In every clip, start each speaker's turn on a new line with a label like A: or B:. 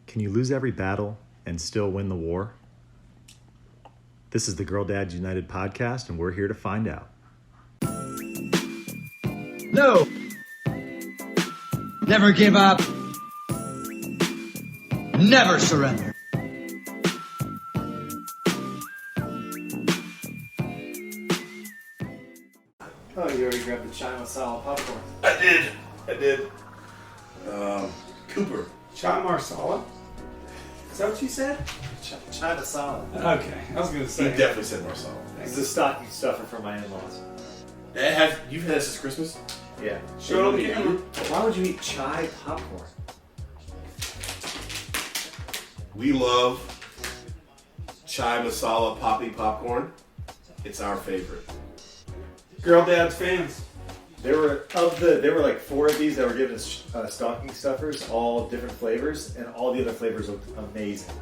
A: Can you lose every battle and still win the war? This is the Girl Dads United podcast, and we're here to find out.
B: No. Never give up. Never surrender.
C: Oh, you already grabbed the chai masala popcorn.
D: I did. Cooper.
E: Chai marsala? Is that what you said?
C: Chai masala.
E: Okay, I was gonna
D: He
E: say.
D: definitely said Marcel.
C: It's the stocking stuffer for my in-laws.
D: You've had this since Christmas?
C: Yeah.
E: Show it on the camera.
C: Why would you eat chai popcorn?
D: We love chai masala poppy popcorn. It's our favorite.
E: Girl Dads fans.
C: There were like 4 of these that were given as stocking stuffers, all different flavors, and all the other flavors looked amazing.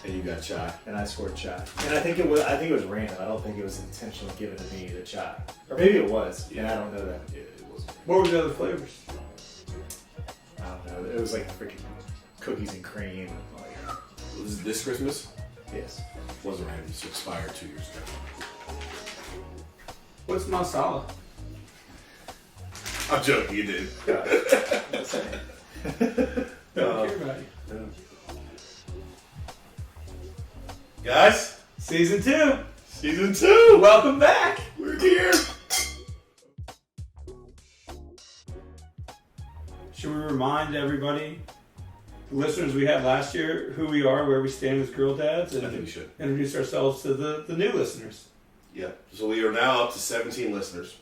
D: And you got chai.
C: And I scored chai. And I think it was random. I don't think it was intentionally given to me, the chai. Or maybe it was, and I don't know that.
D: It was.
E: What were the other flavors?
C: I don't know. It was like freaking cookies and cream.
D: Was it this Christmas?
C: Yes.
D: Wasn't random. It's expired 2 years ago.
E: What's masala?
D: I'm joking, you did.
C: That's it.
E: Don't care about you.
D: Guys,
E: Season 2.
D: season 2.
E: Welcome back.
D: We're here.
E: Should we remind everybody, the listeners we had last year, who we are, where we stand as Girl Dads,
D: I
E: and
D: think we should.
E: introduce ourselves to the new listeners?
D: Yeah. So we are now up to 17 listeners.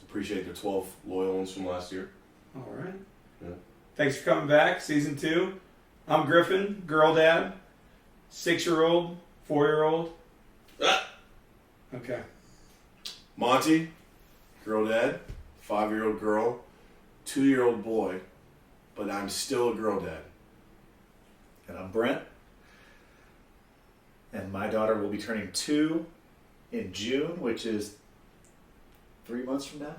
D: Appreciate the 12 loyal ones from last year.
E: All right.
D: Yeah.
E: Thanks for coming back. Season 2. I'm Griffin, Girl Dad, 6-year-old, 4-year-old.
D: Ah!
E: Okay.
D: Monty, girl dad, 5-year-old girl, 2-year-old boy, but I'm still a girl dad.
C: And I'm Brent. And my daughter will be turning 2 in June, which is 3 months from now?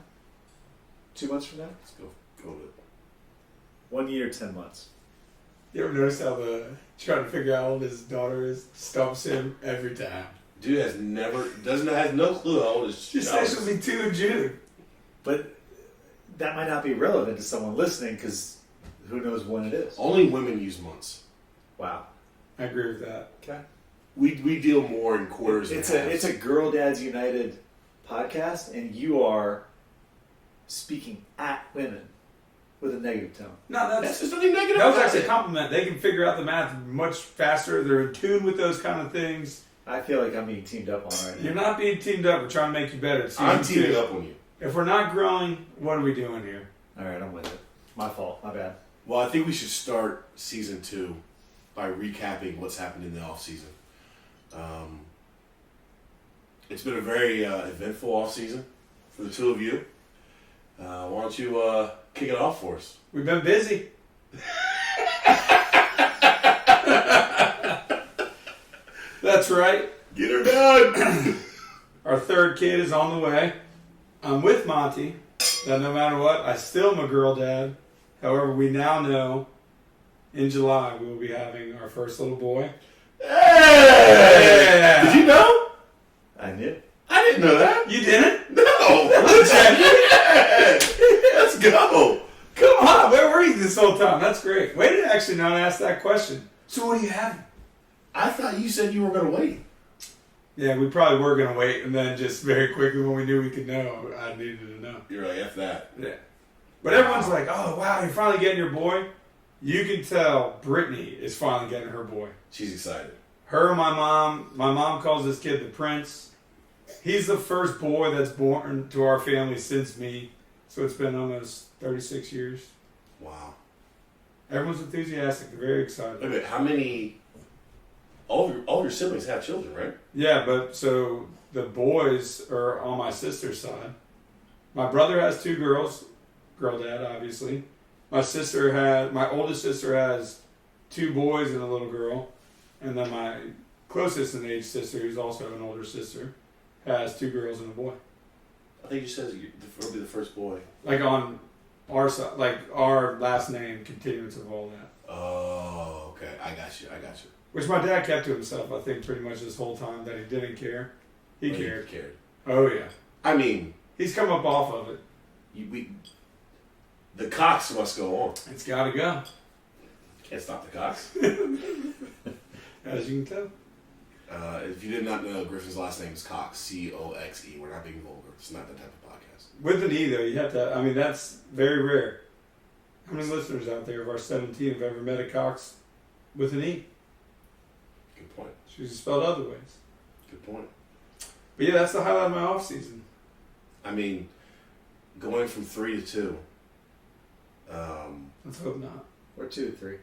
C: 2 months from now?
D: Let's go with it.
C: 1 year, 10 months.
E: You ever notice how trying to figure out how old his daughter is stumps him every time?
D: Dude has no clue how old his
E: She
D: child
E: says she'll
D: is.
E: be 2 in June.
C: But that might not be relevant to someone listening because who knows when it is.
D: Only women use months.
C: Wow.
E: I agree with that.
C: Okay.
D: We deal more in quarters.
C: It's
D: and
C: a Girl Dads United podcast, and you are speaking at women with a negative tone.
E: No,
D: That's just nothing negative.
E: that was
D: about
E: actually a
D: it.
E: compliment. They can figure out the math much faster. They're in tune with those kind of things.
C: I feel like I'm being teamed up on right now.
E: You're not being teamed up. We're trying to make you better.
D: I'm
E: Season
D: teaming
E: 2.
D: up on you.
E: If we're not growing, what are we doing here?
C: All right, I'm with it. My fault. My bad.
D: Well, I think we should start season 2 by recapping what's happened in the off-season. It's been a very eventful off-season for the two of you. Why don't you kick it off for us?
E: We've been busy. That's right.
D: Get her done!
E: Our 3rd kid is on the way. I'm with Monty. That no matter what, I still am a girl dad. However, we now know in July we will be having our first little boy.
D: Hey!
E: Yeah.
D: Did you know?
C: I knew.
D: I didn't know that.
E: You didn't?
D: No! Let's go!
E: Come on, where were you this whole time? That's great. Way to actually not ask that question. So what do you have?
D: I thought you said you were going to wait.
E: Yeah, we probably were going to wait, and then just very quickly when we knew we could know, I needed to know.
D: You're like, F that.
E: Yeah. But everyone's like, oh, wow, you're finally getting your boy. You can tell Brittany is finally getting her boy.
D: She's excited.
E: Her and my mom calls this kid the Prince. He's the first boy that's born to our family since me. So it's been almost 36 years.
D: Wow.
E: Everyone's enthusiastic. They're very excited.
D: Wait a minute, how many... All of your siblings have children, right?
E: Yeah, but so the boys are on my sister's side. My brother has 2 girls. Girl dad, obviously. My oldest sister has 2 boys and a little girl. And then my closest in age sister, who's also an older sister, has 2 girls and a boy.
D: I think you said it'll be the first boy.
E: Like on our last name continuance of all that.
D: Oh, okay. I got you.
E: Which my dad kept to himself, I think, pretty much this whole time that he didn't care. He cared.
D: He cared.
E: Oh yeah.
D: I mean,
E: He's come up off of it.
D: The Cox must go on.
E: It's got to go.
D: Can't stop the Cox.
E: As you can tell.
D: If you did not know, Griffin's last name is Cox. Coxe. We're not being vulgar. It's not that type of podcast.
E: With an E, though, you have to, I mean, that's very rare. How many listeners out there of our 17 have ever met a Cox with an E?
D: Good point.
E: She's spelled other ways.
D: Good point.
E: But yeah, that's the highlight of my off season.
D: I mean, going from 3 to 2.
E: Let's hope not.
C: Or 2, 3.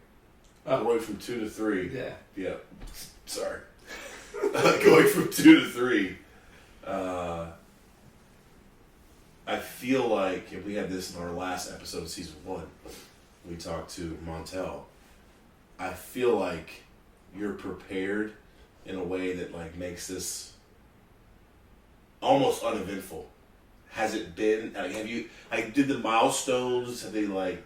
D: Going from 2 to 3.
E: Yeah.
D: Yeah. Sorry. Going from 2 to 3. I feel like, and we had this in our last episode of season 1, we talked to Montel. I feel like you're prepared in a way that like makes this almost uneventful. Has it been? Like, have you? Like, did the milestones have they like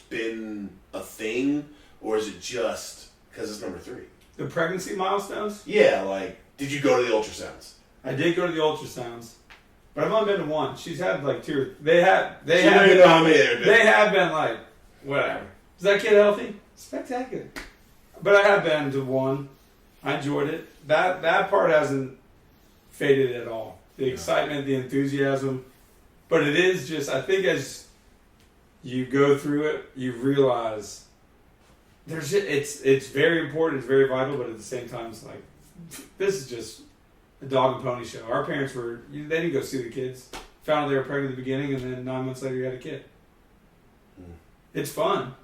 D: been a thing, or is it just because it's number 3?
E: The pregnancy milestones?
D: Yeah. Like, did you go to the ultrasounds?
E: I did go to the ultrasounds, but I've only been to one. She's had like 2 or they have
D: She don't even know how many there have been.
E: They have been like whatever. Is that kid healthy? Spectacular. But I have been to one. I enjoyed it. That part hasn't faded at all. The excitement, the enthusiasm. But it is just, I think as you go through it, you realize it's very important, it's very vital, but at the same time, it's like, this is just a dog and pony show. Our parents they didn't go see the kids. Found out they were pregnant at the beginning, and then 9 months later, you had a kid. It's fun.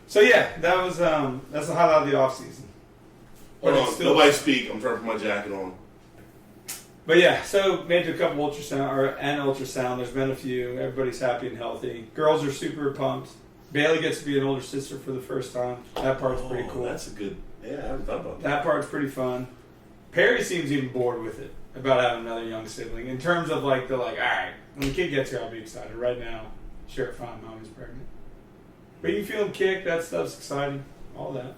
E: So yeah, that's the highlight of the off season.
D: Hold on, nobody speak. I'm trying to put my jacket on.
E: But yeah, so made it a couple ultrasound. There's been a few. Everybody's happy and healthy. Girls are super pumped. Bailey gets to be an older sister for the first time. That part's pretty cool.
D: That's a good. Yeah, I haven't thought about that.
E: That part's pretty fun. Perry seems even bored with it about having another young sibling. In terms of like all right, when the kid gets here, I'll be excited. Right now, sure, fine, mommy's pregnant. But you feel him kick. That stuff's exciting. All that.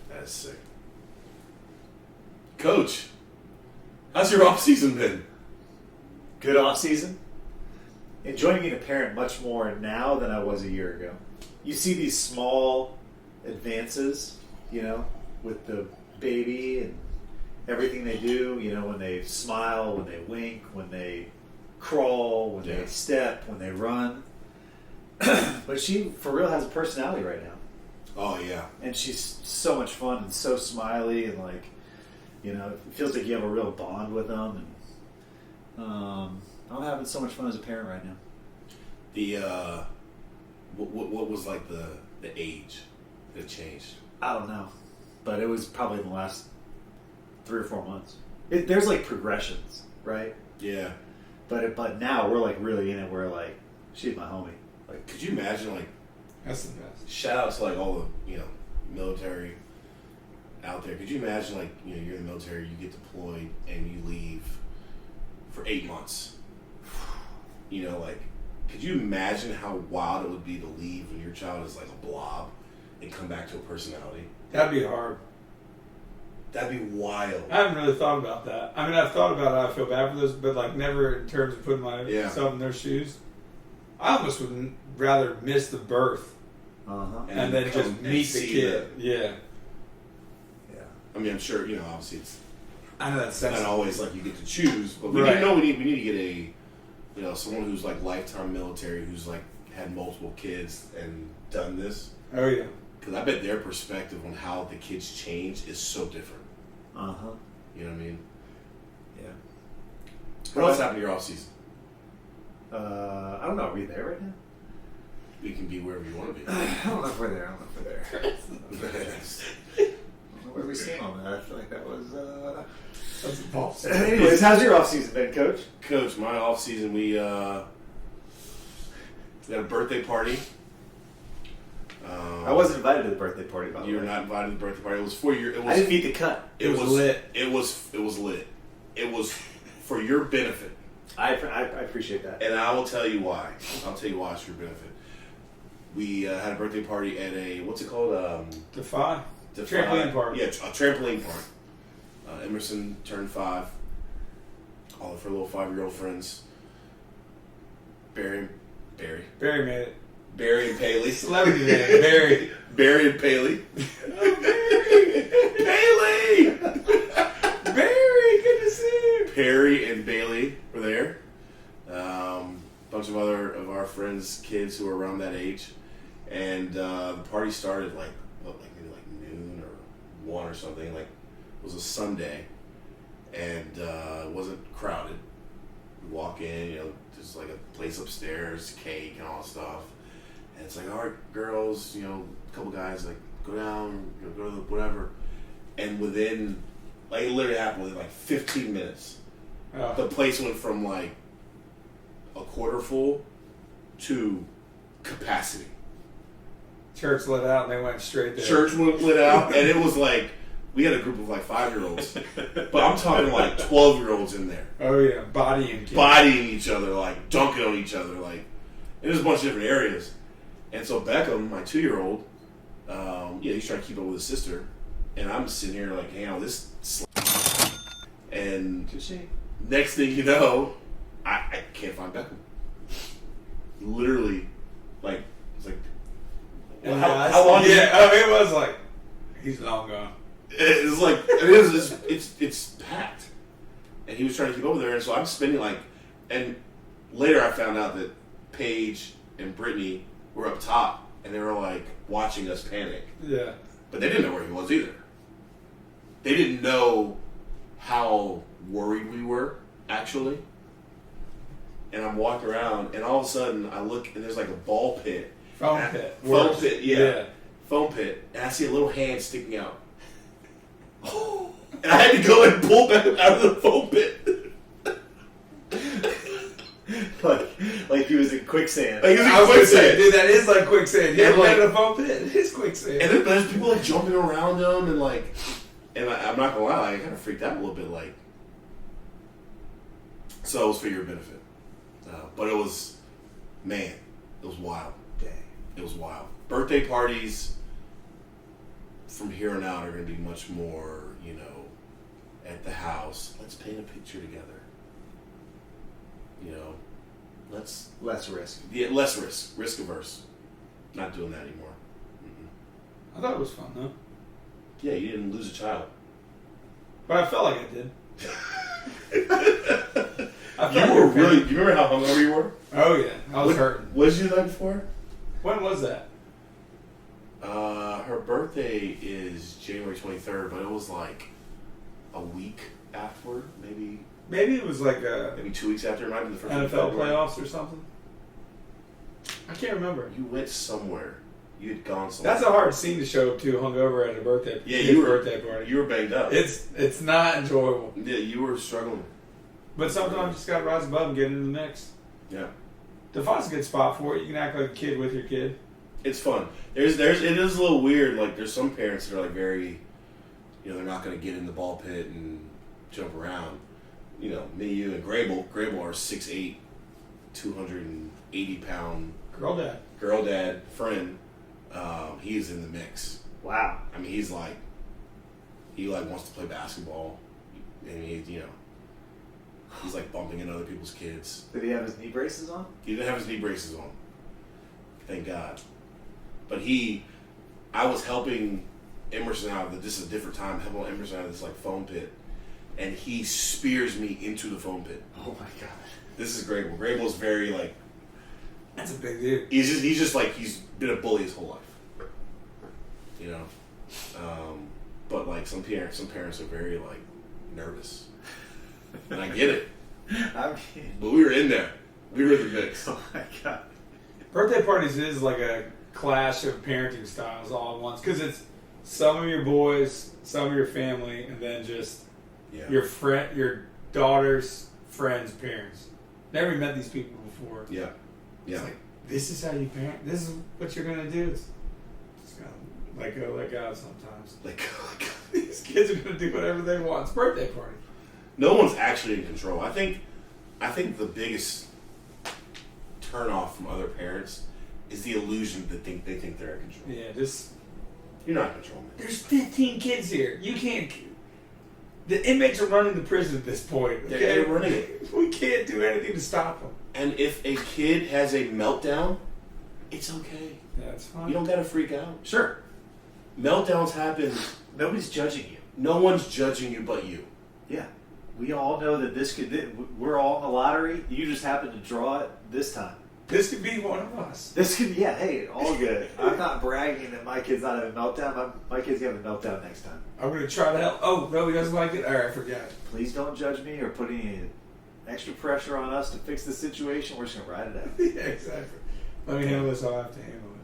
D: That's sick. Coach, how's your off season been?
C: Good off season. Enjoying being a parent much more now than I was a year ago. You see these small advances, with the baby and everything they do, when they smile, when they wink, when they crawl, when they step, when they run. But she, for real, has a personality right now.
D: Oh, yeah.
C: And she's so much fun and so smiley and like, it feels like you have a real bond with them. And I'm having so much fun as a parent right now.
D: The what was like the age that changed?
C: I don't know, but it was probably in the last 3 or 4 months. There's like progressions, right?
D: Yeah.
C: But now we're like really in it. We're like, she's my homie.
D: Like, could you imagine like?
E: That's the best.
D: Shout out to like all the military out there. Could you imagine like you're in the military, you get deployed and you leave for 8 months? Like, could you imagine how wild it would be to leave when your child is like a blob and come back to a personality?
E: That'd be hard.
D: That'd be wild.
E: I haven't really thought about that. I mean, I've thought about how I feel bad for those, but like never in terms of putting myself in their shoes. I almost would rather miss the birth and then just meet the kid. Yeah.
D: I mean, I'm sure obviously it's.
E: I know that's
D: not always like you get to choose, but we need to get a someone who's like lifetime military who's like had multiple kids and done this.
E: Oh yeah.
D: Because I bet their perspective on how the kids change is so different. You know what I mean?
C: Yeah.
D: What else happened in your off season?
C: I don't know. Are we there right now?
D: We can be wherever you want to be.
C: I don't know if we're there. I don't know where we stand on that. I feel like that was.
E: That's a pulse.
C: Anyways, how's your off season been, Coach?
D: Coach, my off season we had a birthday party.
C: I wasn't invited to the birthday party. By the way,
D: you were not invited to the birthday party. It was for your.
C: I didn't eat the cut.
D: It was lit. It was lit. It was for your benefit.
C: I appreciate that.
D: And I will tell you why. I'll tell you why it's for your benefit. We had a birthday party at a, what's it called?
E: Defy. Trampoline park.
D: Yeah, a trampoline park. Emerson turned 5. All of her little 5-year-old friends. Barry
E: made it.
D: Barry and Paley.
E: Celebrity name, Barry.
D: Barry and Paley.
E: Oh, Barry! Barry, good to see you.
D: Perry and Bailey were there. Bunch of other of our friends' kids who were around that age. And the party started maybe noon or 1 or something. Like, it was a Sunday. And it wasn't crowded. We walk in, there's like a place upstairs, cake and all that stuff. And it's like, all right, girls, a couple guys, like, go down, go to the whatever. And within, it literally happened within 15 minutes.
E: Oh.
D: The place went from a quarter full to capacity.
E: Church lit out and they went straight there.
D: Church lit out, and it was we had a group of 5-year-olds, but I'm talking 12-year-olds in there.
E: Oh yeah, bodying
D: Each other, dunking on each other, and there's a bunch of different areas. And so Beckham, my 2-year-old, he's trying to keep up with his sister, and I'm sitting here hanging out with this and next thing you know, I can't find Beckham. Literally, it's how long?
E: Yeah, it was he's long gone.
D: It's packed, and he was trying to keep up with her, and so I'm spending and later I found out that Paige and Brittany were up top, and they were watching us panic.
E: Yeah,
D: but they didn't know where he was either. They didn't know how worried we were actually. And I'm walking around, and all of a sudden I look, and there's a ball pit.
E: Foam pit,
D: yeah. Foam pit, and I see a little hand sticking out. And I had to go and pull back out of the foam pit.
C: like he was in quicksand.
D: Dude,
E: that is like quicksand. Yeah,
D: and
E: a foam pit. It is quicksand.
D: And then there's people jumping around him, and I'm not gonna lie, I kind of freaked out a little bit, So it was for your benefit, but it was wild.
C: Dang,
D: it was wild. Birthday parties from here on out are going to be much more, at the house. Let's paint a picture together. Let's
C: less risk.
D: Yeah, less risk averse. Not doing that anymore.
E: I thought it was fun though.
D: Yeah, you didn't lose a child,
E: but I felt like I did.
D: You were really. Do you remember how hungover you were?
E: Oh yeah, I was hurting.
D: What did you do that before?
E: When was that?
D: Her birthday is January 23rd, but it was a week afterward, maybe.
E: Maybe it was
D: maybe 2 weeks after. It might have been the first
E: NFL playoffs or something. I can't remember.
D: You went somewhere. You had gone somewhere.
E: That's a hard scene to show up to hungover at a birthday. Birthday party.
D: You were banged up.
E: It's not enjoyable.
D: Yeah, you were struggling.
E: But sometimes you just got to rise above and get into the mix.
D: Yeah.
E: Defy's a good spot for it. You can act like a kid with your kid.
D: It's fun. It is a little weird. There's some parents that are very, they're not going to get in the ball pit and jump around. Me, you, and Grable. Grable are 6'8", 280-pound girl dad friend. He's in the mix.
C: Wow.
D: I mean, he's he wants to play basketball, and he's bumping into other people's kids.
C: Did he have his knee braces on?
D: He didn't have his knee braces on. Thank God. But I was helping Emerson out. This is a different time. Helping Emerson out of this like foam pit, and he spears me into the foam pit.
C: Oh my God!
D: This is Grable. Grable's very like.
E: That's a big dude.
D: He's just like he's been a bully his whole life. You know, but like some parents are very like nervous, and I get it.
C: I mean,
D: but we were in there. We were in the mix.
C: oh my God!
E: Birthday parties is like a clash of parenting styles all at once because it's some of your boys, some of your family, and then just your daughter's friends' parents. Never met these people before.
D: Yeah. Yeah.
E: It's like, this is how you parent. This is what you're gonna do. Just gotta let go sometimes. These kids are gonna do whatever they want. It's a birthday party.
D: No one's actually in control. I think I think the biggest turnoff from other parents is the illusion that they think they're in control.
E: Yeah, just
D: You're not in control, man.
E: there's 15 kids here. You can't. The inmates are running the prison at this point. Okay?
D: They're running it.
E: We can't do anything to stop them.
D: And if a kid has a meltdown, it's okay.
E: Yeah, it's fine.
D: You don't gotta freak out.
C: Sure.
D: Meltdowns happen.
C: Nobody's judging you.
D: No one's judging you but you.
C: Yeah. We all know that we're all in the lottery. You just happen to draw it this time.
E: This could be one of us.
C: This could be, yeah, hey, all good. I'm not bragging that my kid's not having a meltdown. My kid's having a meltdown next time.
E: I'm going to try to help. Oh, no, he doesn't like it? All right, forget it.
C: Please don't judge me or put any extra pressure on us to fix the situation. We're just going to ride it out.
E: Yeah, exactly. Let me handle this. I'll have to handle it.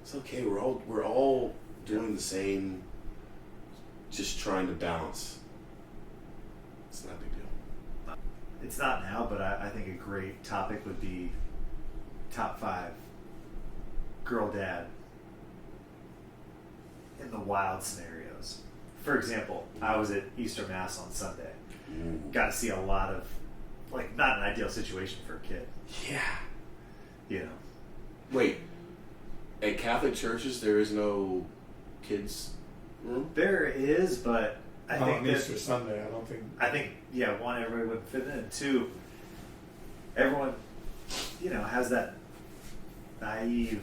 D: It's okay. We're all doing the same. Just trying to balance. It's not a big deal.
C: It's not now, but I think a great topic would be top 5 girl dad in the wild scenarios. For example, I was at Easter Mass on Sunday. Got to see a lot of, like, not an ideal situation for a kid.
E: Yeah.
C: You know.
D: Wait. At Catholic churches, there is no kids' room?
C: There is, but I think
E: on
C: that
E: Easter Sunday, I think.
C: Yeah, one, everybody would fit in. Two, everyone, has that naive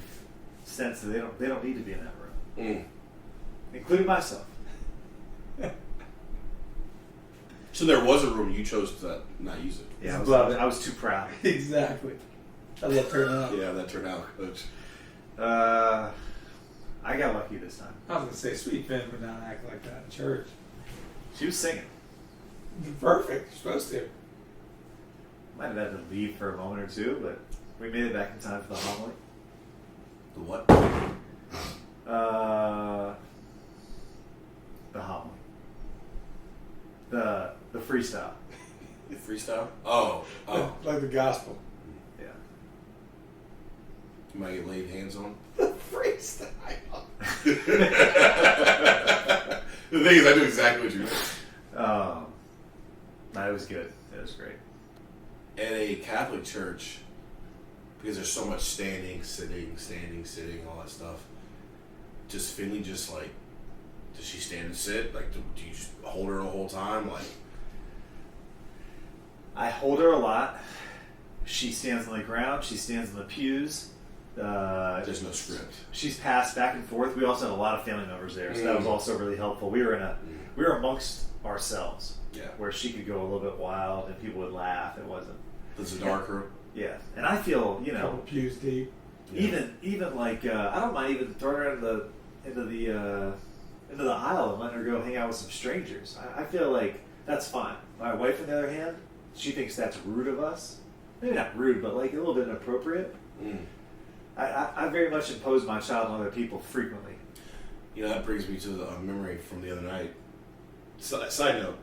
C: sense that they don't need to be in that room, including myself.
D: So there was a room, you chose to not use it.
C: Yeah,
E: Love it.
C: I was too proud.
E: Exactly. How'd that turn out?
D: Yeah, that turned out, Coach.
C: I got lucky this time.
E: I was going to say, Sweet Finn would not act like that in church.
C: She was singing.
E: Perfect. You're supposed to.
C: Might have had to leave for a moment or two, but we made it back in time for the homily.
D: The what?
C: The homily. The freestyle.
D: The freestyle? Oh.
E: Like the gospel.
C: Yeah.
D: You might get laid hands on.
E: Freestyle.
D: The thing is, I knew exactly what you meant.
C: No, it was good. It was great.
D: At a Catholic church, because there's so much standing, sitting, all that stuff, does Finley just like, does she stand and sit? Like, do you just hold her the whole time? Like,
C: I hold her a lot. She stands on the ground. She stands in the pews.
D: there's no script.
C: She's passed back and forth. We also had a lot of family members there, so that was also really helpful. We were amongst ourselves, where she could go a little bit wild and people would laugh. It wasn't.
D: It's a dark room.
C: Yeah, and I feel
E: Couple pews deep.
C: even like I don't mind even throwing her into the aisle and letting her go hang out with some strangers. I feel like that's fine. My wife, on the other hand, she thinks that's rude of us. Maybe not rude, but like a little bit inappropriate. I very much impose my child on other people frequently.
D: You know, that brings me to a memory from the other night. Side note,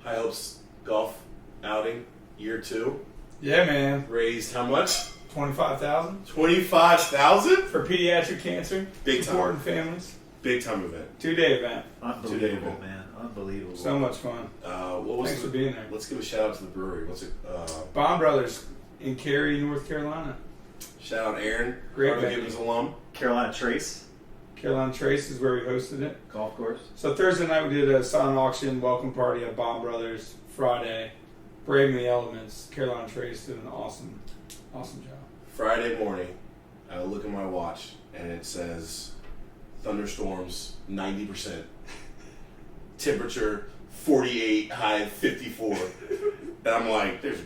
D: High Hopes golf outing, year 2.
E: Yeah, man.
D: Raised how much?
E: $25,000
D: $25,000
E: for pediatric cancer.
D: Big time.
E: Supporting families.
D: Big time event.
E: 2-day event.
C: Unbelievable, man. Unbelievable.
E: So much fun.
D: What was
E: Thanks for being there.
D: Let's give a shout out to the brewery. What's it?
E: Bond Brothers in Cary, North Carolina.
D: Shout out Aaron,
E: Great
D: Carter
E: venue.
D: Gibbons alum.
C: Carolina Trace
E: Carolina Trace is where we hosted it.
C: golf course.
E: So Thursday night we did a silent auction welcome party at Bond Brothers. Friday, braving the elements. Carolina Trace did an awesome job.
D: Friday morning, I look at my watch and it says thunderstorms 90%, temperature 48, high 54, and I'm like, it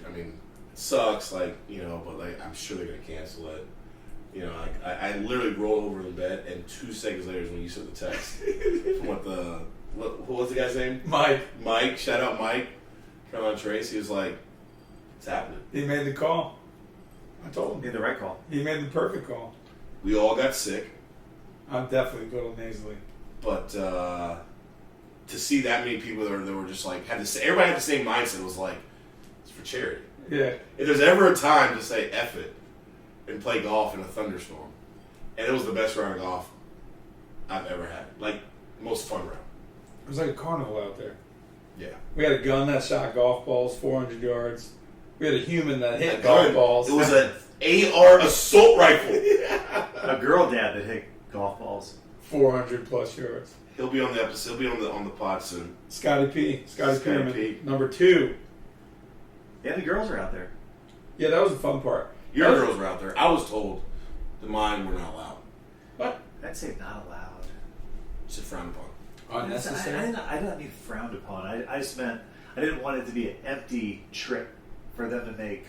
D: sucks, like, but like I'm sure they're gonna cancel it. I literally rolled over in bed, and 2 seconds later is when you sent the text from what was the guy's name? Mike, shout out Mike, Carolina Trace. He was like, it's happening.
E: He made the call. I told him.
C: Made the right call.
E: He made the perfect call.
D: We all got sick,
E: I'm definitely a little nasally.
D: but to see that many people that were just like everybody had the same mindset. It was like, it's for charity.
E: Yeah.
D: If there's ever a time to say F it and play golf in a thunderstorm, and it was the best round of golf I've ever had. Like, most fun round.
E: It was like a carnival out there.
D: Yeah.
E: We had a gun that shot golf balls 400 yards. We had a human that
D: A
E: hit
D: gun.
E: golf balls.
D: It was an AR assault rifle.
C: A girl dad that hit golf balls.
E: 400 plus yards.
D: He'll be on the episode. He'll be on the pod soon.
E: Scotty P. Scotty
D: Scotty
E: Pyramid.
D: P.
E: Number 2.
C: Yeah, the girls are out there.
E: Yeah, that was the fun part.
D: Your
E: That was-
D: girls were out there. I was told that mine were not allowed.
E: What?
C: I'd say not allowed.
D: It's frowned upon.
E: Unnecessary.
C: I didn't mean frowned upon. I just meant I didn't want it to be an empty trip for them to make.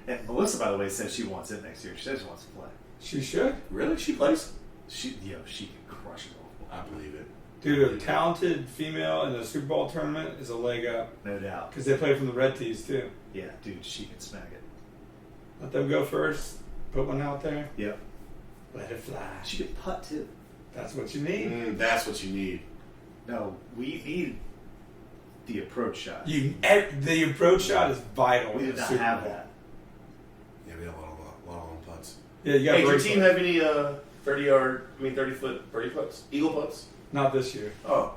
C: And Melissa, by the way, says she wants it next year. She says she wants to play.
E: She should.
D: Really? She plays?
C: She can crush it all.
D: I believe it.
E: Dude, a talented female in the Super Bowl tournament is a leg up.
C: No doubt.
E: Because they play from the red tees, too.
C: Yeah, dude, she can smack it.
E: Let them go first. Put one out there.
C: Yep.
E: Let it fly.
C: She can putt too.
E: That's what you need.
D: That's what you need.
C: No, we need the approach shot.
E: The approach shot is vital.
C: We
E: in
C: did
E: the
C: not
E: Super
C: have
E: Bowl.
C: that.
D: Yeah, we have a lot of long putts.
E: Yeah, you got
D: Hey, does your
E: break
D: team
E: putt.
D: have any 30-foot birdie putts? Eagle putts?
E: Not this year.
D: Oh.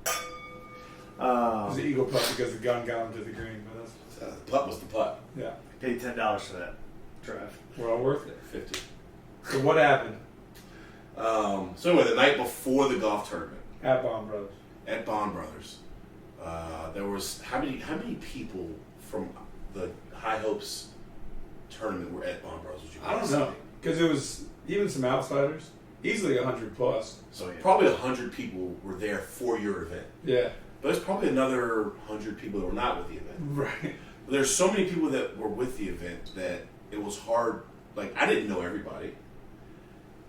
E: It was an eagle putt because the gun got him to the green. But that's,
D: The putt was the putt.
E: yeah,
C: Paid $10 for that drive.
E: well worth it.
D: 50.
E: So what happened
D: So anyway, the night before the golf tournament
E: at Bond Brothers?
D: at Bond Brothers, there was how many people from the High Hopes tournament were at Bond Brothers? Would you
E: I don't
D: guys
E: know
D: say?
E: because it was even some outsiders. Easily 100 plus.
C: So yeah.
D: Probably 100 people were there for your event,
E: Yeah.
D: but there's probably another 100 people that were not with the event.
E: Right.
D: But there's so many people that were with the event that it was hard. Like I didn't know everybody,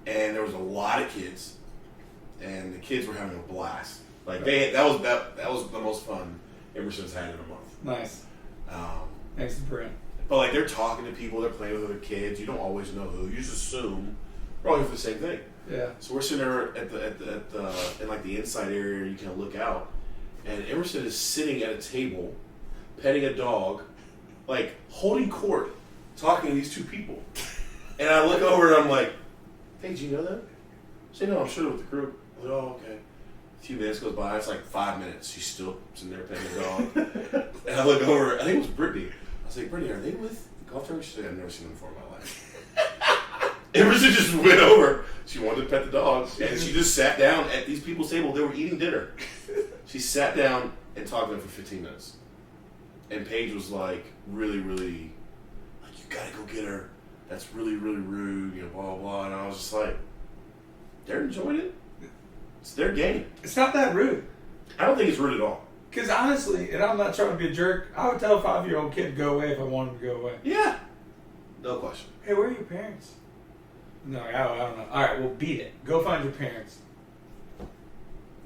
D: and there was a lot of kids, and the kids were having a blast. Like that was the most fun Emerson's had in a month.
E: Nice.
D: Um,
E: Thanks to Brent.
D: but like they're talking to people, they're playing with other kids. You don't always know who. You just assume we're all here for the same thing.
E: Yeah.
D: So we're sitting there at the in like the inside area. You can look out, and Emerson is sitting at a table, petting a dog, like holding court, talking to these two people. And I look over and I'm like, "Hey, did you know that?" I say, "No, I'm sure with the group." I'm like, "Oh, okay." A few minutes goes by. It's like 5 minutes. She's still sitting there petting the dog. And I look over. I think it was Brittany. I was like, "Brittany, are they with the golf tournament?" She's like, "I've never seen them before in my life." Emerson just went over. She wanted to pet the dog, and she just sat down at these people's table. They were eating dinner. She sat down and talked to them for 15 minutes. And Paige was like, really, really, like, "You gotta go get her. That's really, really rude, blah, blah, blah." And I was just like, they're enjoying it. It's their game.
E: It's not that rude.
D: I don't think it's rude at all.
E: Because honestly, and I'm not trying to be a jerk, I would tell a 5-year-old kid to go away if I wanted him to go away.
D: Yeah. No question.
E: Hey, where are your parents? No, I don't know. All right, well, beat it. Go find your parents.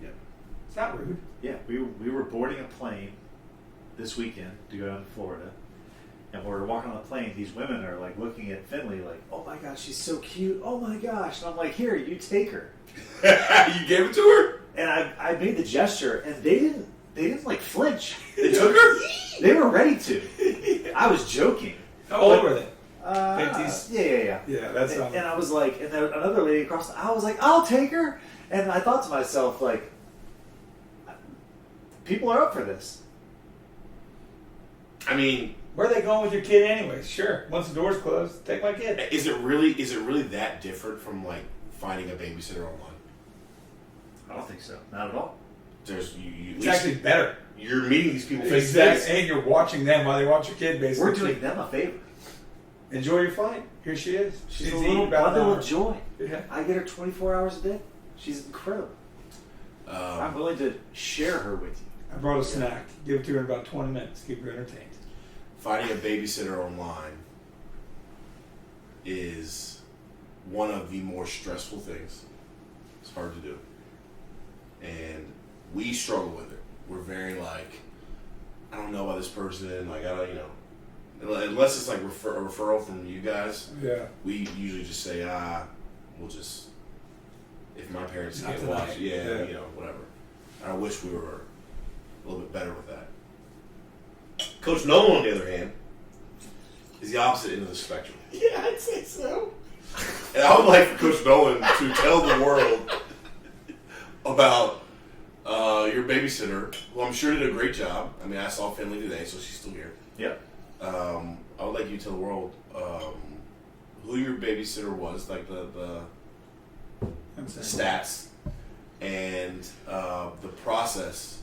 D: Yeah.
E: It's not rude.
C: Yeah, we were boarding a plane this weekend to go down to Florida, and we're walking on the plane. These women are like looking at Finley like, "Oh my gosh, she's so cute! Oh my gosh!" And I'm like, "Here, you take her."
D: You gave it to her?
C: And I made the gesture, and they didn't like flinch.
D: They took her?
C: They were ready to. I was joking.
E: How old were they?
C: 50s. Yeah.
E: Yeah, that's
C: And I was like, and then another lady across. I was like, "I'll take her." And I thought to myself, like, people are up for this.
D: I mean,
E: Where are they going with your kid anyway? Sure. Once the door's closed, take my kid.
D: is it really that different from like finding a babysitter online?
C: I don't think so. Not at all.
D: There's you
E: It's actually better.
D: you're meeting these people face to face.
E: And you're watching them while they watch your kid, basically.
C: We're doing them a favor.
E: Enjoy your flight. Here she is.
C: She's a
E: eating
C: little
E: about an
C: bundle
E: hour.
C: of joy.
E: Yeah.
C: I get her 24 hours a day. She's incredible. I'm willing to share her with you.
E: I brought a snack. Give it to her in about 20 minutes. Keep her entertained.
D: Finding a babysitter online is one of the more stressful things. It's hard to do. And we struggle with it. We're very like, I don't know about this person. Like, I don't, unless it's like a referral from you guys,
E: Yeah.
D: we usually just say, we'll just, if my parents
E: Not
D: can't watch,
E: tonight. Yeah.
D: whatever. I wish we were a little bit better with that. Coach Nolan, on the other hand, is the opposite end of the spectrum.
E: Yeah, I'd say so.
D: And I would like for Coach Nolan to tell the world about, your babysitter, who I'm sure did a great job. I mean, I saw Finley today, so she's still here.
C: Yep.
D: I would like you to tell the world who your babysitter was, like the stats, and the process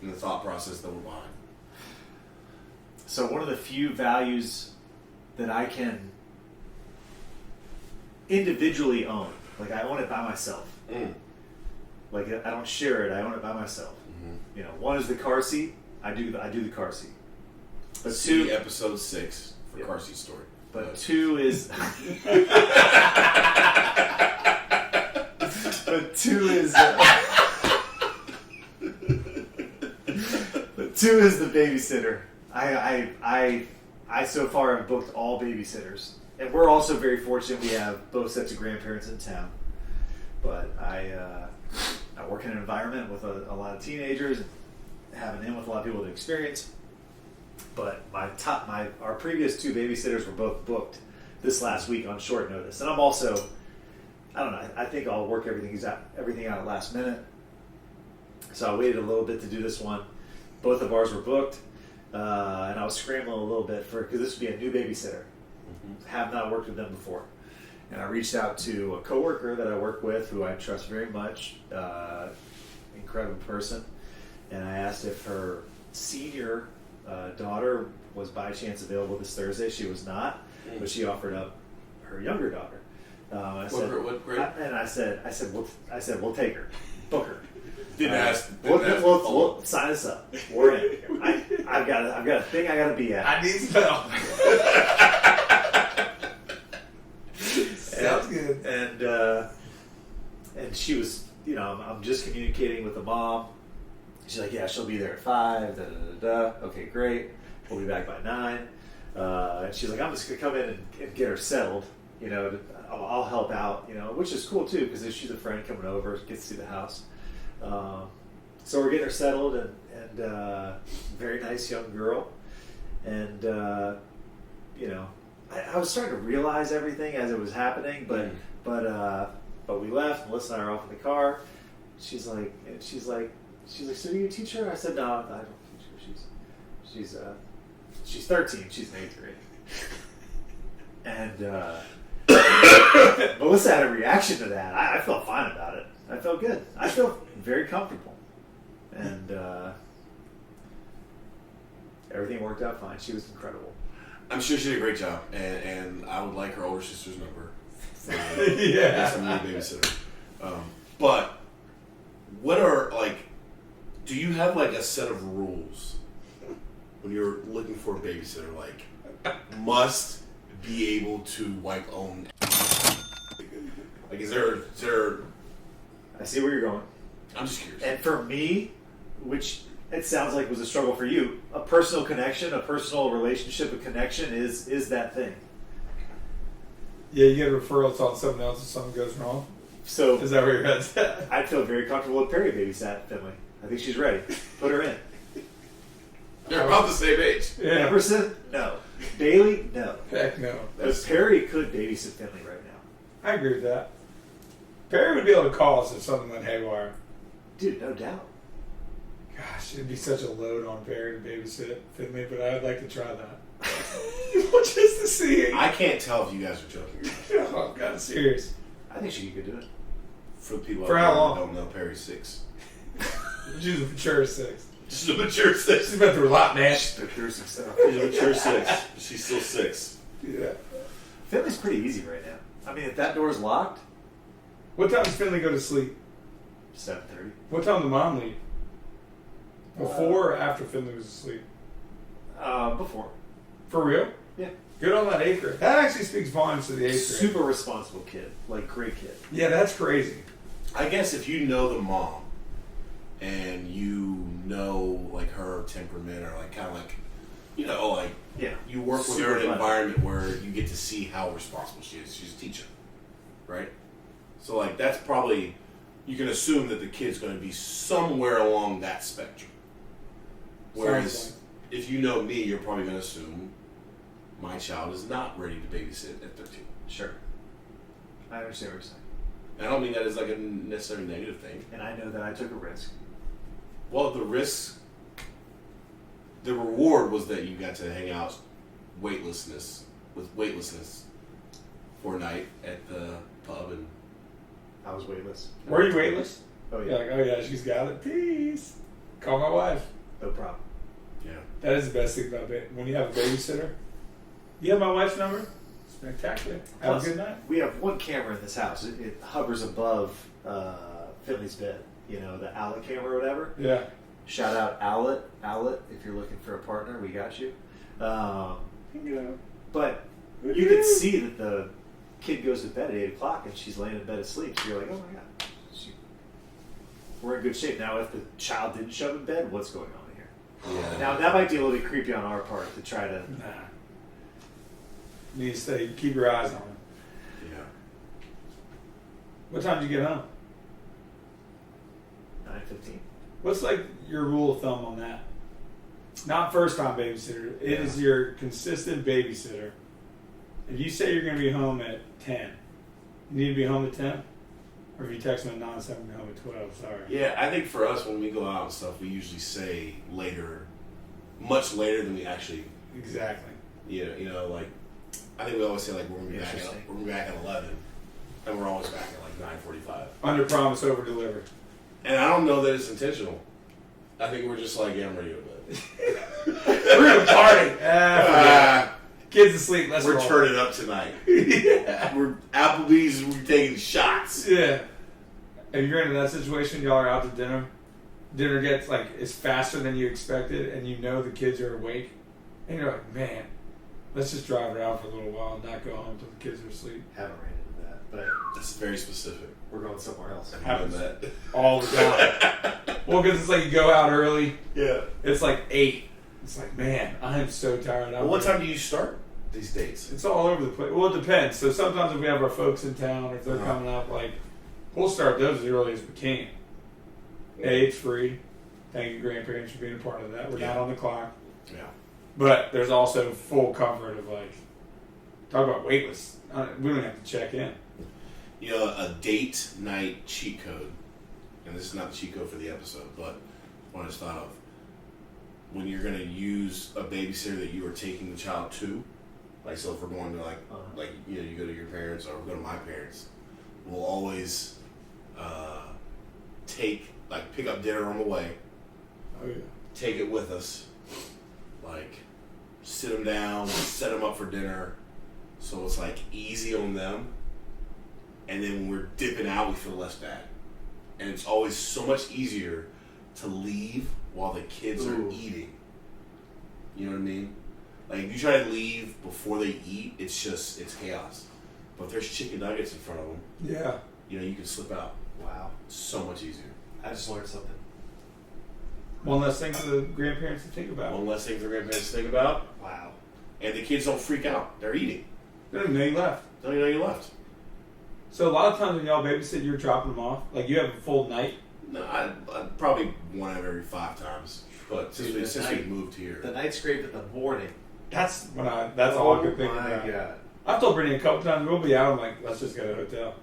D: and the thought process that were behind.
C: So one of the few values that I can individually own, like I own it by myself. Like I don't share it; I own it by myself.
D: Mm-hmm.
C: You know, one is the car seat. I do the car seat. But
D: See
C: two,
D: episode 6 for
C: Yep.
D: car seat story.
C: but two is. But two is. But two is the babysitter. I so far have booked all babysitters, and we're also very fortunate. We have both sets of grandparents in town. But I work in an environment with a lot of teenagers, and having in with a lot of people with experience. But our previous 2 babysitters were both booked this last week on short notice, and I'm also, I don't know, I think I'll work everything out at last minute. So I waited a little bit to do this one. Both of ours were booked, and I was scrambling a little bit because this would be a new babysitter.
D: Mm-hmm.
C: Have not worked with them before. And I reached out to a coworker that I work with who I trust very much, incredible person, and I asked if her senior daughter was by chance available this Thursday. She was not, but she offered up her younger daughter.
D: What grade?
C: I said, we'll take her, book her.
D: Didn't ask.
C: We'll sign us up. We're in. I've got a thing I got to be at.
E: I need some help. Sounds good.
C: And she was, you know, I'm just communicating with the mom. She's like, yeah, she'll be there at 5. Da, da, da, da. Okay, great. We'll be back by 9. And she's like, I'm just gonna come in and get her settled. You know, I'll help out. You know, which is cool too because she's a friend coming over, gets to see the house. So we're getting her settled, and very nice young girl. And you know, I was starting to realize everything as it was happening, but we left. Melissa and I are off in the car. She's like, so do you teach her? I said, no, I don't teach her. She's 13. She's in 8th grade. And Melissa had a reaction to that. I felt fine about it. I felt good. I felt very comfortable. And everything worked out fine. She was incredible.
D: I'm sure she did a great job, and I would like her older sister's number.
E: Yeah.
D: As a new babysitter. But what are, like, do you have like a set of rules when you're looking for a babysitter? Like, must be able to wipe own. Like, is there?
C: I see where you're going.
D: I'm just curious.
C: And for me, which it sounds like was a struggle for you, a personal connection, a personal relationship, a connection is that thing.
E: Yeah, you get referrals on something else if something goes wrong.
C: So
E: Is that where your head's at?
C: I feel very comfortable with Perry babysat Finley. I think she's ready. Put her in.
D: They're about the same age.
E: Yeah.
C: Emerson, no. Bailey, no.
E: Heck no.
C: But Perry could babysit Finley right now.
E: I agree with that. Perry would be able to call us if something went haywire.
C: Dude, no doubt.
E: Gosh, it'd be such a load on Perry to babysit Finley, but I'd like to try that. Just to see.
D: I can't tell if you guys are joking.
E: Oh, I'm kind of serious.
C: I think she could do it.
D: For the people
E: For
D: out
E: how
D: there
E: long?
D: that don't know, Perry's 6.
E: She's a mature 6.
D: She's a mature 6.
E: She's been through a lot, man.
C: She's been through some stuff.
D: She's a mature 6. She's still 6.
E: Yeah.
C: Finley's pretty easy right now. I mean, if that door's locked,
E: What time does Finley go to sleep?
C: 7:30.
E: What time did Mom leave? Before or after Finley was asleep?
C: Before.
E: For real?
C: Yeah.
E: Good on that 8th grade. That actually speaks volumes to the 8th grade.
C: Super responsible kid. Like, great kid.
E: Yeah, that's crazy.
D: I guess if you know the mom and you know like her temperament or like kind of like, you know, like
C: Yeah.
D: you work with
C: Super
D: her in an
C: fun.
D: environment where you get to see how responsible she is. She's a teacher, right? So like that's probably, you can assume that the kid's going to be somewhere along that spectrum. Whereas
E: Sounds
D: if you know me, you're probably going to assume my child is not ready to babysit at 13.
C: Sure. I understand what you're saying.
D: And I don't mean that as like a necessarily negative thing.
C: And I know that I took a risk.
D: Well, the reward was that you got to hang out weightlessness for a night at the pub, and
C: I was weightless.
E: Were you weightless?
C: Oh
E: You're
C: yeah,
E: like, oh yeah, she's got it. Peace. Call my wife.
C: no problem.
D: yeah.
E: That is the best thing about it. When you have a babysitter. You have my wife's number? Spectacular. Have
C: Plus,
E: a good night.
C: We have one camera in this house. It hovers above Finley's bed. You know, the Owlet camera or whatever.
E: Yeah.
C: Shout out Owlet. If you're looking for a partner, we got you. But you can see that the kid goes to bed at 8 o'clock and she's laying in bed asleep. So you're like, oh my God. We're in good shape. Now, if the child didn't show up in bed, what's going on here?
D: Yeah.
C: Now, that might be a little bit creepy on our part to try to...
E: Nah. You need to stay, keep your eyes on him.
D: Yeah.
E: What time did you get home?
C: 9:15.
E: What's like your rule of thumb on that? Not first time babysitter. It is your consistent babysitter. If you say you're going to be home at 10, you need to be home at 10? Or if you text me at 9, I'm going to be home at 12. Sorry.
D: Yeah, I think for us, when we go out and stuff, we usually say later, much later than we actually.
E: Exactly.
D: You know, like I think we always say like we're gonna be
C: Interesting.
D: back at 11, and we're always back at like 9:45.
E: Under promise, over deliver.
D: And I don't know that it's intentional. I think we're just like, yeah, I'm ready to go to bed.
E: We're going to party. Kids asleep. Let's
D: We're
E: roll.
D: turning up tonight.
E: Yeah.
D: We're Applebee's. We're taking shots.
E: Yeah. If you're in that situation, y'all are out to dinner. Dinner gets like it's faster than you expected, and you know the kids are awake, and you're like, man, let's just drive around for a little while and not go home until the kids are asleep.
C: Haven't ran into that, but
D: That's very specific.
C: we're going somewhere else.
D: I've done that.
E: All the time. Well, because it's like you go out early.
D: Yeah.
E: It's like 8. It's like, man, I am so tired.
D: Well, what time do you start these dates?
E: It's all over the place. Well, it depends. So sometimes if we have our folks in town, or if they're coming up, like we'll start those as early as we can. A, it's free. Thank you, grandparents, for being a part of that. We're not on the clock.
D: Yeah.
E: But there's also full comfort of like, talk about weightless. We don't have to check in.
D: You know, a date night cheat code, and this is not the cheat code for the episode, but what I just thought of. When you're going to use a babysitter that you are taking the child to, like, so if we're going to, like you know, you go to your parents or go to my parents, we'll always pick up dinner on the way,
E: Oh yeah.
D: take it with us, like, sit them down, set them up for dinner, so it's, like, easy on them, and then when we're dipping out, we feel less bad. And it's always so much easier to leave while the kids are eating. You know what I mean? Like, if you try to leave before they eat, it's chaos. But if there's chicken nuggets in front of them,
E: Yeah.
D: you know, you can slip out.
C: Wow,
D: So much easier.
C: I just learned something.
E: One less thing for the grandparents to think about.
D: One less thing for grandparents to think about.
C: Wow.
D: And the kids don't freak out. They're eating.
E: They don't even know you left.
D: Don't even know you left.
E: So a lot of times when y'all babysit, you're dropping them off. Like you have a full night.
D: No, I probably one out of every 5 times. But
C: Dude,
D: since we
C: night-
D: moved here.
C: The night's great, but the morning.
E: That's all I could think
C: Oh my
E: about.
C: God.
E: I've told Brittany a couple times we'll be out. I'm like, let's just go to a hotel.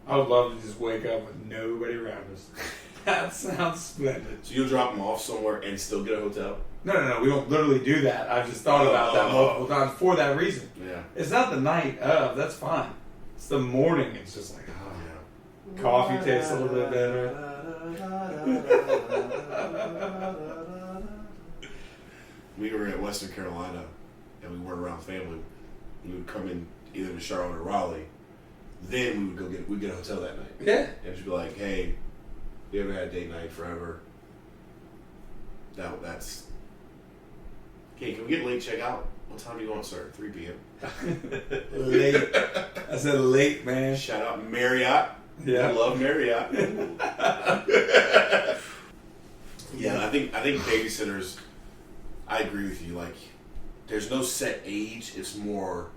E: I would love to just wake up with nobody around us. That sounds splendid.
D: So you'll drop them off somewhere and still get a hotel?
E: No. We don't literally do that. I've just thought about that multiple times for that reason.
D: Yeah.
E: It's not the night of. That's fine. It's the morning. It's just like, oh, coffee tastes a little bit better.
D: We were at Western Carolina, and we weren't around family. We would come in either to Charlotte or Raleigh. Then we'd get a hotel that night.
E: Yeah.
D: And she'd be like, "Hey, we haven't had a date night forever. That's okay. Can we get late checkout? What time do you want, sir? 3 p.m.
E: Late. I said late, man.
D: Shout out Marriott.
E: Yeah.
D: I love Marriott. Yeah, I think babysitters. I agree with you. Like, there's no set age. It's more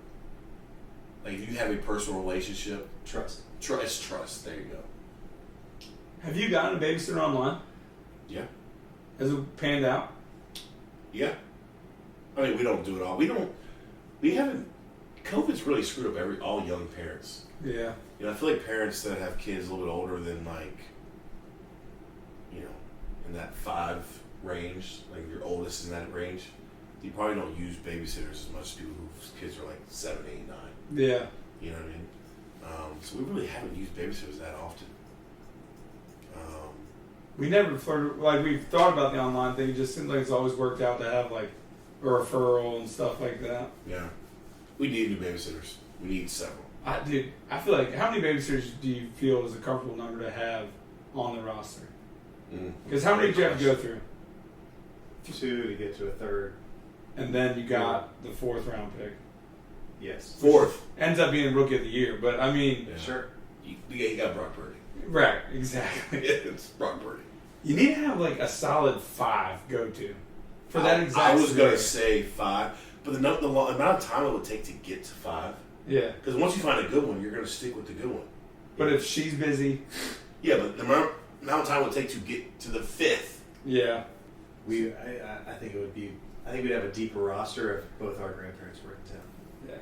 D: like if you have a personal relationship,
C: Trust.
D: it's trust. There you go.
E: Have you gotten a babysitter online?
D: Yeah.
E: Has it panned out?
D: Yeah. I mean, we don't do it all. We haven't. COVID's really screwed up all young parents.
E: Yeah.
D: You know, I feel like parents that have kids a little bit older than, like, you know, in that 5 range, like your oldest is in that range, you probably don't use babysitters as much as people whose kids are like 7, 8, 9.
E: Yeah.
D: You know what I mean? So we really haven't used babysitters that often.
E: We never flirted, like we've thought about the online thing. It just seems like it's always worked out to have like a referral and stuff like that.
D: Yeah. We need new babysitters. We need several.
E: I feel like, how many babysitters do you feel is a comfortable number to have on the roster? Because how many do you have to go through?
C: 2 to get to a third.
E: And then you got the 4th round pick.
C: Yes.
D: 4th.
E: Ends up being rookie of the year, but I mean...
D: Yeah.
C: Sure.
D: You got Brock Purdy.
E: Right, exactly.
D: It's Brock Purdy.
E: You need to have like a solid 5 go-to. For that exact
D: I was going to
E: scenario.
D: say 5, but the amount of time it would take to get to 5.
E: Yeah.
D: Because once you find a good one, you're going to stick with the good one.
E: But if she's busy...
D: Yeah, but the amount of time it would take to get to the 5th.
E: Yeah.
C: I think it would be. I think we'd have a deeper roster if both our grandparents were in town.
E: Yeah.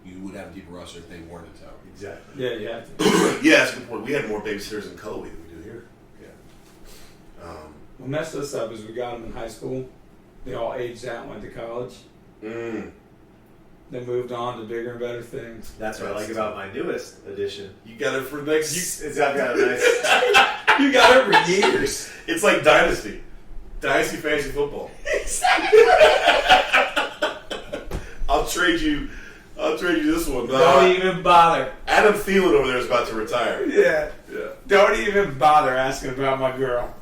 D: You would have a deeper roster if they weren't in town.
C: Exactly.
E: Yeah, you have to.
D: Yeah, that's a good point. We had more babysitters in Kobe than we do here. Yeah.
E: What messed us up is we got them in high school. They all aged out and went to college. They moved on to bigger and better things.
C: That's what I like about my newest edition.
D: You got it for next.
C: I've got a nice.
E: You got it for years.
D: It's like Dynasty. Dynasty fantasy football. I'll trade you this one.
E: Don't even bother.
D: Adam Thielen over there is about to retire.
E: Yeah.
D: Yeah.
E: Don't even bother asking about my girl.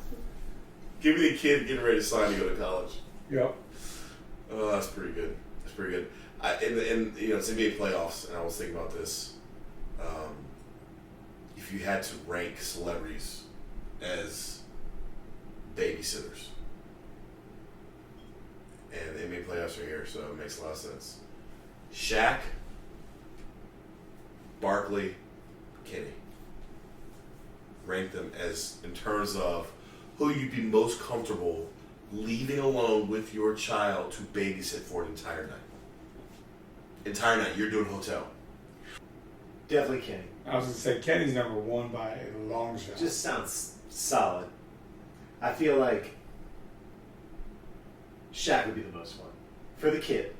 D: Give me the kid getting ready to sign to go to college.
E: Yep.
D: Oh, that's pretty good. That's pretty good. In it's NBA playoffs, and I was thinking about this. If you had to rank celebrities as babysitters, and the NBA playoffs are here, so it makes a lot of sense. Shaq, Barkley, Kenny. Rank them as in terms of who you'd be most comfortable leaving alone with your child to babysit for an entire night. Entire night, you're doing hotel.
C: Definitely Kenny.
E: I was going to say, Kenny's number 1 by a long shot.
C: Just sounds solid. I feel like Shaq would be the most fun for the kid,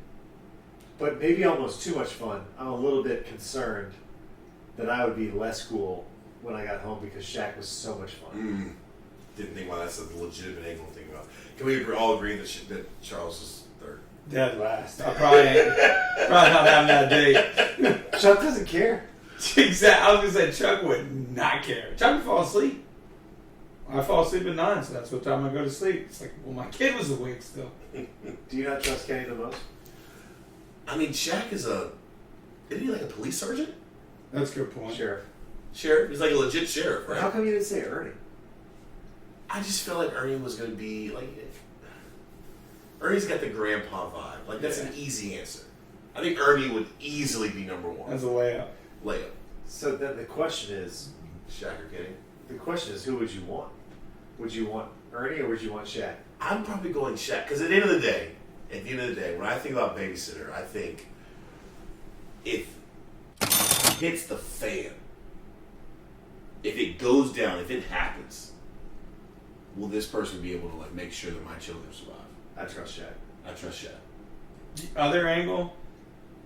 C: but maybe almost too much fun. I'm a little bit concerned that I would be less cool when I got home because Shaq was so much fun.
D: Didn't think about that. That's a legitimate angle to think about. Can we all agree that Charles is third?
E: Dead last. I probably not having that date.
C: Chuck doesn't care.
E: Exactly. I was going to say Chuck would not care. Chuck would fall asleep. I fall asleep at 9, so that's what time I go to sleep. It's like, well, my kid was awake still.
C: Do you not trust Kenny the most?
D: I mean, Shaq isn't he like a police sergeant?
E: That's a good point.
C: Sheriff.
D: Sheriff? He's like a legit sheriff, right?
C: How come you didn't say Ernie?
D: I just felt like Ernie was going to be like... Ernie's got the grandpa vibe. Like, that's an easy answer. I think Ernie would easily be number 1.
E: That's a layup.
D: Layup.
C: So then the question is,
D: Shaq or Kenny?
C: who would you want? Would you want Ernie or would you want Shaq?
D: I'm probably going Shaq. Because at the end of the day, when I think about babysitter, I think if it hits the fan, if it goes down, if it happens, will this person be able to like make sure that my children survive?
C: I trust Shaq.
D: I trust Shaq.
E: The other angle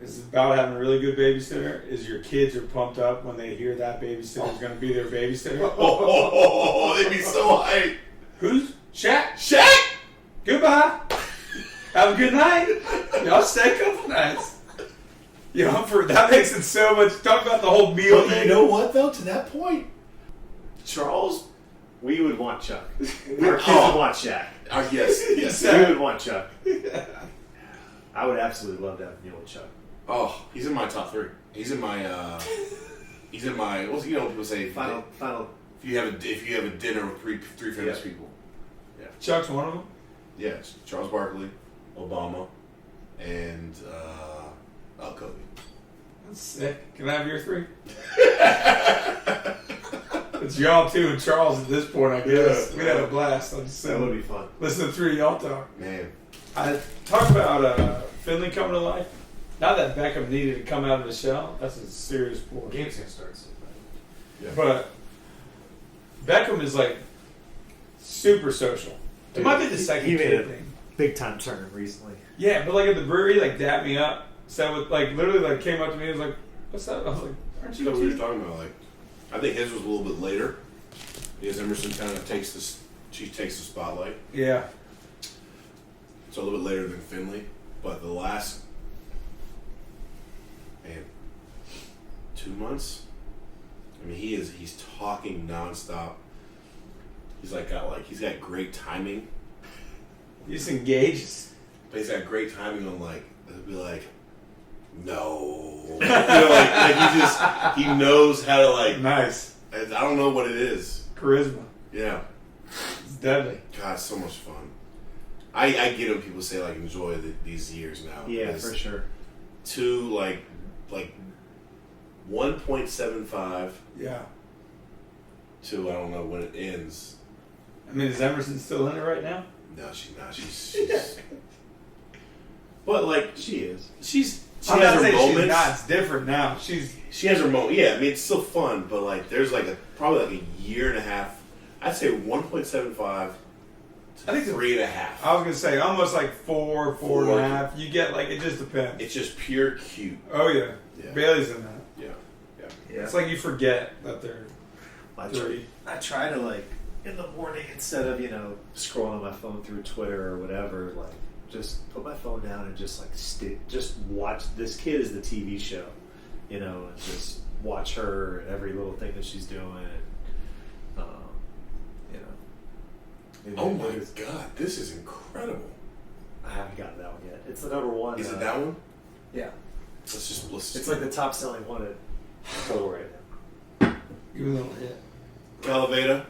E: is about having a really good babysitter is your kids are pumped up when they hear that babysitter is going to be their babysitter.
D: Oh, they'd be so hyped.
E: Who's? Shaq?
D: Shaq!
E: Goodbye. Have a good night. Y'all stay a couple nights. That makes it so much. Talk about the whole meal
D: But
E: thing.
D: you know what, though? To that point, Charles...
C: We would want Chuck. Our kids would want Shaq.
D: Yes.
C: We would want Chuck. I would absolutely love to have a meal with Chuck.
D: Oh, he's in my top 3. He's in my... What's people say?
C: Final.
D: If you have a dinner with three famous people.
C: Yeah.
E: Chuck's one of them.
D: Yeah, Charles Barkley, Obama, and Kobe.
E: That's sick. Can I have your 3? It's y'all 2 and Charles at this point, I guess.
D: Yeah.
E: We'd have a blast. I'm just
C: That
E: saying.
C: would be fun.
E: Listen to 3 of y'all talk.
D: Man.
E: I talk about Finley coming to life. Not that Beckham needed to come out of the shell. That's a serious sport.
C: Game's gonna start soon.
D: Yeah.
E: But Beckham is like super social. It might be the second
C: He made
E: kid
C: a
E: thing.
C: big time turn recently.
E: Yeah, but like at the brewery, like dapped me up. So with, like literally like came up to me and was like, "What's up?" I was like, "Aren't you?"
D: That's what we were
E: T-"
D: talking about. Like, I think his was a little bit later because Emerson kind of takes this. She takes the spotlight.
E: Yeah.
D: It's a little bit later than Finley, but the last, man, 2 months. I mean, he's talking nonstop. He's he's got great timing.
E: He's engaged.
D: But he's got great timing on he'll be like, no, he knows how to
E: Nice.
D: I don't know what it is.
E: Charisma.
D: Yeah,
E: It's deadly.
D: God, it's so much fun. I get when people say enjoy these years now.
C: Yeah,
D: because
C: for sure.
D: 1.75
E: Yeah.
D: to I don't know when it ends.
E: I mean, is Emerson still in it right now?
D: No, she's not. She's but
C: She is.
D: she
E: I'm
D: has
E: not
D: her
E: saying
D: moments.
E: she's not. It's different now.
D: She has her moment. Yeah, I mean it's still fun, but there's probably a year and a half. I'd say 1.75
E: I think
D: to 3.5.
E: I was gonna say almost like four and a half. You get it just depends.
D: It's just pure cute.
E: Oh yeah.
D: Yeah.
E: Bailey's in that.
D: Yeah, yeah.
C: Yeah.
E: It's like you forget that they're
C: I
E: three.
C: try to in the morning instead of scrolling on my phone through Twitter or whatever, just put my phone down and just just watch. This kid is the TV show, and just watch her and every little thing that she's doing. And,
D: Oh my God, this is incredible.
C: I haven't gotten that one yet. It's the number one.
D: Is it that one?
C: Yeah.
D: Let's
C: It's the top selling one at Total right now.
E: Give me a little hit.
D: Calavera.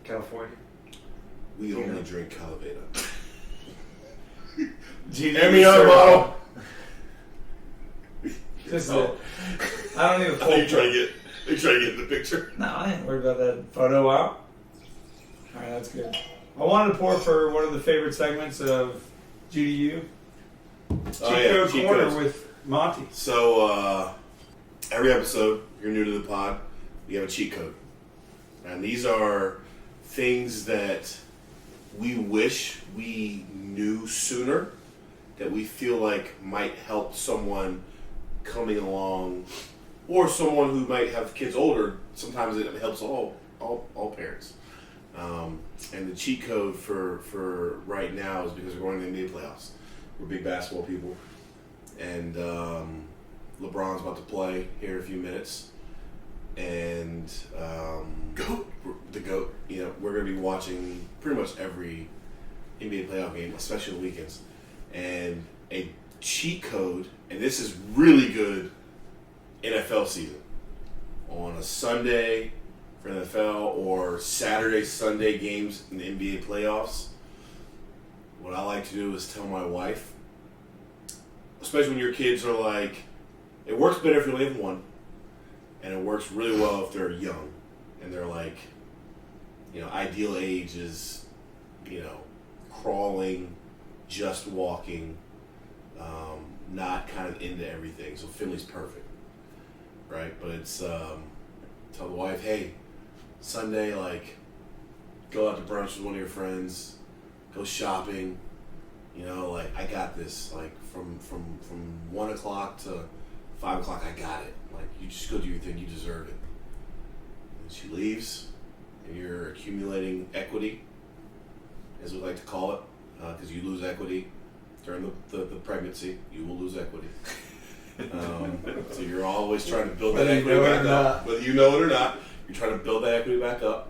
C: California.
D: We only drink Calavera.
C: GDU
D: Hand me on a bottle.
E: Just
D: Oh.
E: I don't even.
D: I think you're trying to get in the picture.
E: No, I ain't worried about that photo out. All right, that's good. I wanted to pour for one of the favorite segments of GDU. Cheat Code
D: Cheat
E: Corner
D: codes.
E: with Monty.
D: So every episode, if you're new to the pod, we have a cheat code, and these are things that we wish we knew sooner, that we feel like might help someone coming along, or someone who might have kids older. Sometimes it helps all parents. And the cheat code for right now is because we're going to the NBA playoffs. We're big basketball people, and LeBron's about to play here in a few minutes, and the GOAT. We're going to be watching pretty much every NBA playoff game, especially on the weekends. And a cheat code, and this is really good NFL season. On a Sunday for NFL or Saturday, Sunday games in the NBA playoffs, what I like to do is tell my wife, especially when your kids are it works better if you only have one, and it works really well if they're young, and they're ideal age is, crawling, just walking, not kind of into everything. So Finley's perfect, right? But it's tell the wife, hey, Sunday, go out to brunch with one of your friends, go shopping. I got this. From 1 o'clock to 5 o'clock, I got it. You just go do your thing. You deserve it. And she leaves, and you're accumulating equity, as we like to call it, because you lose equity during the pregnancy. You will lose equity. So you're always trying to build that equity back up. Whether you know it or not, you're trying to build that equity back up.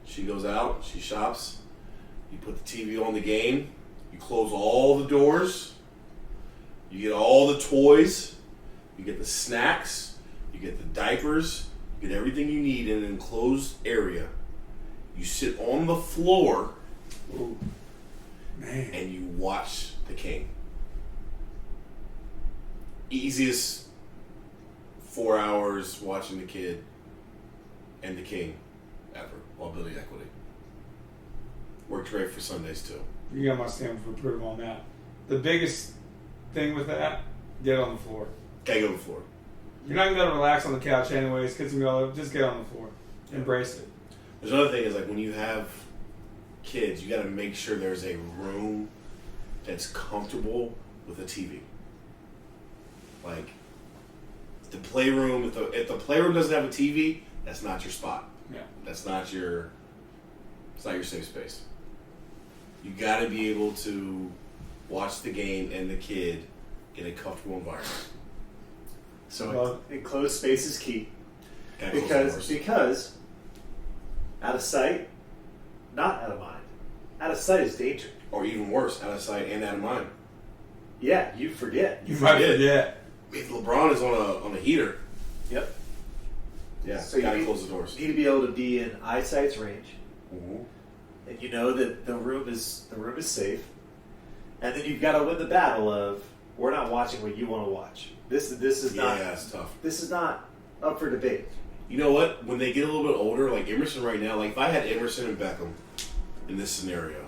D: She goes out, she shops, you put the TV on the game, you close all the doors, you get all the toys, you get the snacks, you get the diapers, you get everything you need in an enclosed area. You sit on the floor.
E: Ooh, man.
D: And you watch the King. Easiest 4 hours watching the kid and the King ever while building equity. Worked great for Sundays too.
E: You got my stamp of approval on that. The biggest thing with that, get on the floor.
D: Gotta go to the floor.
E: You're not going to relax on the couch anyways. Kids can go, just get on the floor. Embrace it.
D: There's another thing is like when you have kids, you got to make sure there's a room that's comfortable with a TV. Like the playroom, if the playroom doesn't have a TV, that's not your spot.
E: Yeah.
D: It's not your safe space. You got to be able to watch the game and the kid in a comfortable environment.
C: So enclosed space is key.
D: Gotta close the doors.
C: Because out of sight, not out of mind. Out of sight is danger.
D: Or even worse, out of sight and out of mind.
C: Yeah, you forget.
E: You might forget.
D: If LeBron is on a heater,
C: Yep.
D: yeah,
C: So
D: you gotta
C: you
D: close the doors.
C: need to be able to be in eyesight's range,
D: Mhm.
C: and you know that the room is safe. And then you've got to win the battle of we're not watching what you want to watch. This is not.
D: Yeah, it's tough.
C: This is not up for debate.
D: You know what? When they get a little bit older, like Emerson right now, like if I had Emerson and Beckham in this scenario,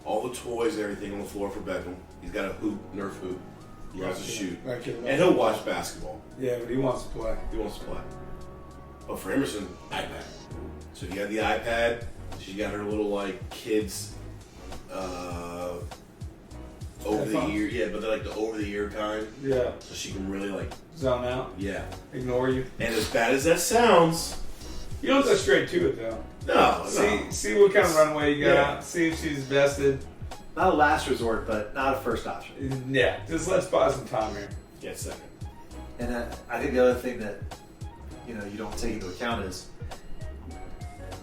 D: all the toys and everything on the floor for Beckham, he's got a hoop, Nerf hoop, he loves to shoot,
E: That kid
D: and he'll watch basketball.
E: Yeah, but he wants to play.
D: He wants to play. But for Emerson, iPad. So if you have the iPad, she got her little like kids over the
E: Headphones?
D: ear, yeah, but they're like the over the ear kind,
E: Yeah.
D: so she can really like,
E: Zone out.
D: yeah.
E: Ignore you.
D: And as bad as that sounds,
E: You don't go straight to it though.
D: no.
E: See what kind of runway you got.
D: Yeah.
E: See if she's vested.
C: Not a last resort, but not a first option.
E: Yeah. Just let's buy some time here.
D: Get second.
C: And I think the other thing that you don't take into account is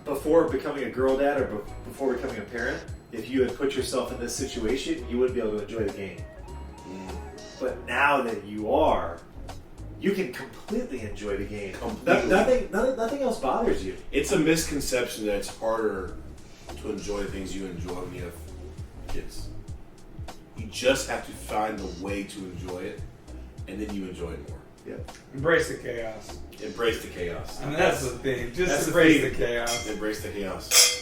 C: before becoming a girl dad or before becoming a parent, if you had put yourself in this situation, you wouldn't be able to enjoy the game. But now that you can completely enjoy the game.
D: Completely.
C: Nothing else bothers you.
D: It's a misconception that it's harder to enjoy the things you enjoy when you have kids. You just have to find the way to enjoy it, and then you enjoy it more.
C: Yeah.
E: Embrace the chaos.
D: Embrace the chaos.
E: I mean, that's the thing.
D: That's
E: Just
D: the
E: embrace
D: thing.
E: the chaos.
D: Embrace the chaos.